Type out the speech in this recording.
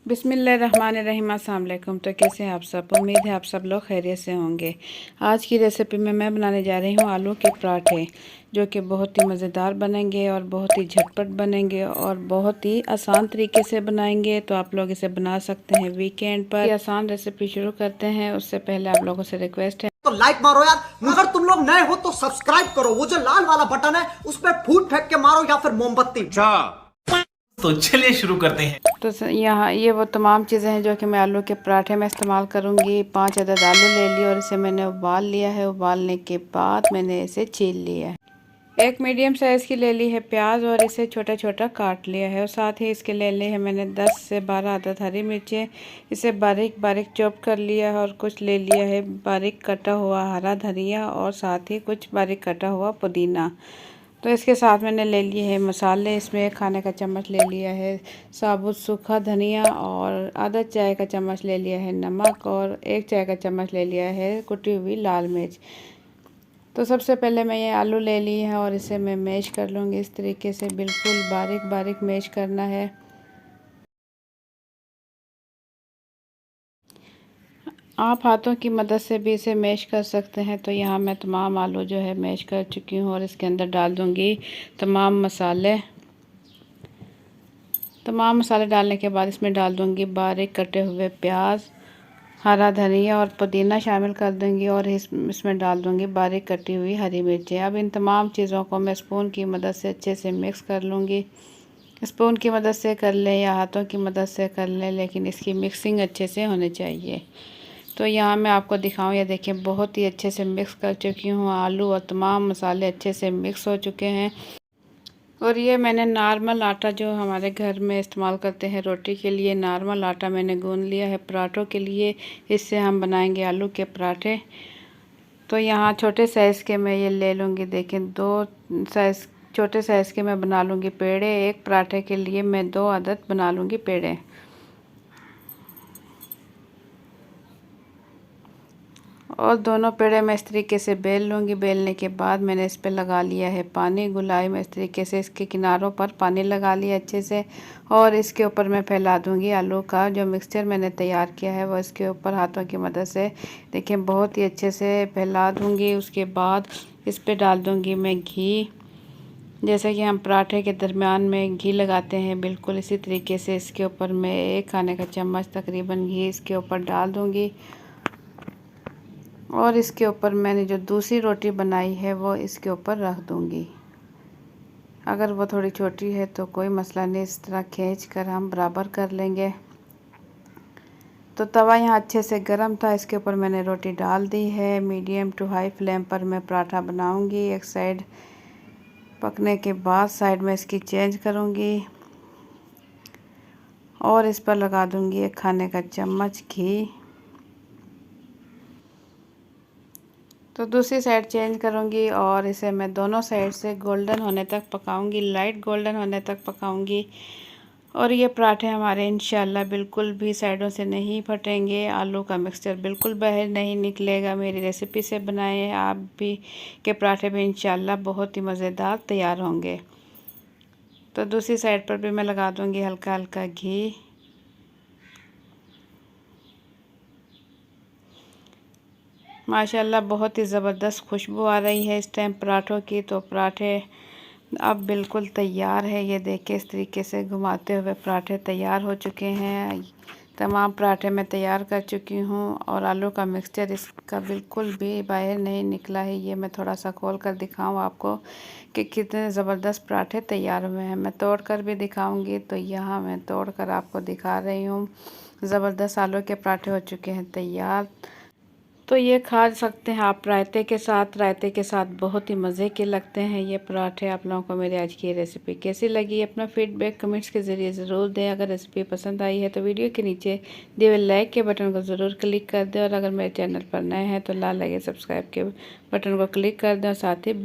बिस्मिल्लाहिर्रहमानिर्रहीम। अस्सलाम वालेकुम। तो कैसे हैं आप सब? उम्मीद है आप सब लोग खैरियत से होंगे। आज की रेसिपी में मैं बनाने जा रही हूँ आलू के पराठे, जो कि बहुत ही मज़ेदार बनेंगे और बहुत ही झटपट बनेंगे और बहुत ही आसान तरीके से बनाएंगे। तो आप लोग इसे बना सकते हैं वीकेंड पर। ये आसान रेसिपी शुरू करते हैं, उससे पहले आप लोगों से रिक्वेस्ट है तो लाइक मारो यार। अगर तुम लोग नए हो तो सब्सक्राइब करो, वो जो लाल वाला बटन है उस पर फूट फेंक के मारो या फिर मोमबत्ती। तो चलिए शुरू करते हैं। तो यहाँ ये वो तमाम चीज़ें हैं जो कि मैं आलू के पराठे में इस्तेमाल करूँगी। 5 अदद आलू ले लिए और इसे मैंने उबाल लिया है। उबालने के बाद मैंने इसे छील लिया है। एक मीडियम साइज़ की ले ली है प्याज और इसे छोटा छोटा काट लिया है। और साथ ही इसके ले ली है मैंने 10 से 12 अदद हरी मिर्चें, इसे बारीक बारीक चॉप कर लिया है। और कुछ ले लिया है बारीक कटा हुआ हरा धनिया और साथ ही कुछ बारीक कटा हुआ पुदीना। तो इसके साथ मैंने ले लिए हैं मसाले। इसमें 1 खाने का चम्मच ले लिया है साबुत सूखा धनिया और आधा चाय का चम्मच ले लिया है नमक और 1 चाय का चम्मच ले लिया है कुटी हुई लाल मिर्च। तो सबसे पहले मैं ये आलू ले ली है और इसे मैं मैश कर लूँगी। इस तरीके से बिल्कुल बारीक बारीक मैश करना है। आप हाथों की मदद से भी इसे मैश कर सकते हैं। तो यहाँ मैं तमाम आलू जो है मैश कर चुकी हूँ और इसके अंदर डाल दूँगी तमाम मसाले। तमाम मसाले डालने के बाद इसमें डाल दूँगी बारीक कटे हुए प्याज, हरा धनिया और पुदीना शामिल कर दूँगी और इसमें डाल दूँगी बारीक कटी हुई हरी मिर्चें। अब इन तमाम चीज़ों को मैं स्पून की मदद से अच्छे से मिक्स कर लूँगी। स्पून की मदद से कर लें या हाथों की मदद से कर लें, लेकिन इसकी मिक्सिंग अच्छे से होनी चाहिए। तो यहाँ मैं आपको दिखाऊँ, ये देखें बहुत ही अच्छे से मिक्स कर चुकी हूँ। आलू और तमाम मसाले अच्छे से मिक्स हो चुके हैं। और ये मैंने नॉर्मल आटा जो हमारे घर में इस्तेमाल करते हैं रोटी के लिए, नॉर्मल आटा मैंने गूंद लिया है पराठों के लिए। इससे हम बनाएंगे आलू के पराठे। तो यहाँ छोटे साइज़ के मैं ये ले लूँगी। देखें 2 साइज़ छोटे साइज़ के मैं बना लूँगी पेड़े। एक पराठे के लिए मैं 2 अदद बना लूँगी पेड़े। और दोनों पेड़े मैं इस तरीके से बेल लूँगी। बेलने के बाद मैंने इस पर लगा लिया है पानी, गुलाई में इस तरीके से इसके किनारों पर पानी लगा लिया अच्छे से। और इसके ऊपर मैं फैला दूँगी आलू का जो मिक्सचर मैंने तैयार किया है, वो इसके ऊपर हाथों की मदद से देखिए बहुत ही अच्छे से फैला दूँगी। उसके बाद इस पर डाल दूँगी मैं घी, जैसे कि हम पराठे के दरमियान में घी लगाते हैं, बिल्कुल इसी तरीके से इसके ऊपर मैं 1 खाने का चम्मच तकरीबन घी इसके ऊपर डाल दूँगी। और इसके ऊपर मैंने जो दूसरी रोटी बनाई है वो इसके ऊपर रख दूँगी। अगर वो थोड़ी छोटी है तो कोई मसला नहीं, इस तरह खींच कर हम बराबर कर लेंगे। तो तवा यहाँ अच्छे से गर्म था, इसके ऊपर मैंने रोटी डाल दी है। मीडियम टू हाई फ्लेम पर मैं पराठा बनाऊँगी। एक साइड पकने के बाद साइड में इसकी चेंज करूँगी और इस पर लगा दूँगी 1 खाने का चम्मच घी। तो दूसरी साइड चेंज करूँगी और इसे मैं दोनों साइड से गोल्डन होने तक पकाऊँगी, लाइट गोल्डन होने तक पकाऊँगी। और ये पराठे हमारे इंशाल्लाह बिल्कुल भी साइडों से नहीं फटेंगे। आलू का मिक्सचर बिल्कुल बाहर नहीं निकलेगा। मेरी रेसिपी से बनाएं आप भी के पराठे भी इंशाल्लाह बहुत ही मज़ेदार तैयार होंगे। तो दूसरी साइड पर भी मैं लगा दूँगी हल्का हल्का घी। माशाल्लाह बहुत ही ज़बरदस्त खुशबू आ रही है इस टाइम पराठों की। तो पराठे अब बिल्कुल तैयार है। ये देखिए इस तरीके से घुमाते हुए पराठे तैयार हो चुके हैं। तमाम पराठे मैं तैयार कर चुकी हूँ और आलू का मिक्सचर इसका बिल्कुल भी बाहर नहीं निकला है। ये मैं थोड़ा सा खोल कर दिखाऊँ आपको कि कितने ज़बरदस्त पराठे तैयार हुए हैं। मैं तोड़ कर भी दिखाऊँगी। तो यहाँ मैं तोड़ कर आपको दिखा रही हूँ। ज़बरदस्त आलू के पराठे हो चुके हैं तैयार। तो ये खा सकते हैं आप रायते के साथ। रायते के साथ बहुत ही मज़े के लगते हैं ये पराठे। आप लोगों को मेरी आज की रेसिपी कैसी लगी, अपना फीडबैक कमेंट्स के ज़रिए ज़रूर दें। अगर रेसिपी पसंद आई है तो वीडियो के नीचे दिए हुए लाइक के बटन को ज़रूर क्लिक कर दें। और अगर मेरे चैनल पर नए हैं तो लाल लगे सब्सक्राइब के बटन को क्लिक कर दें और साथ ही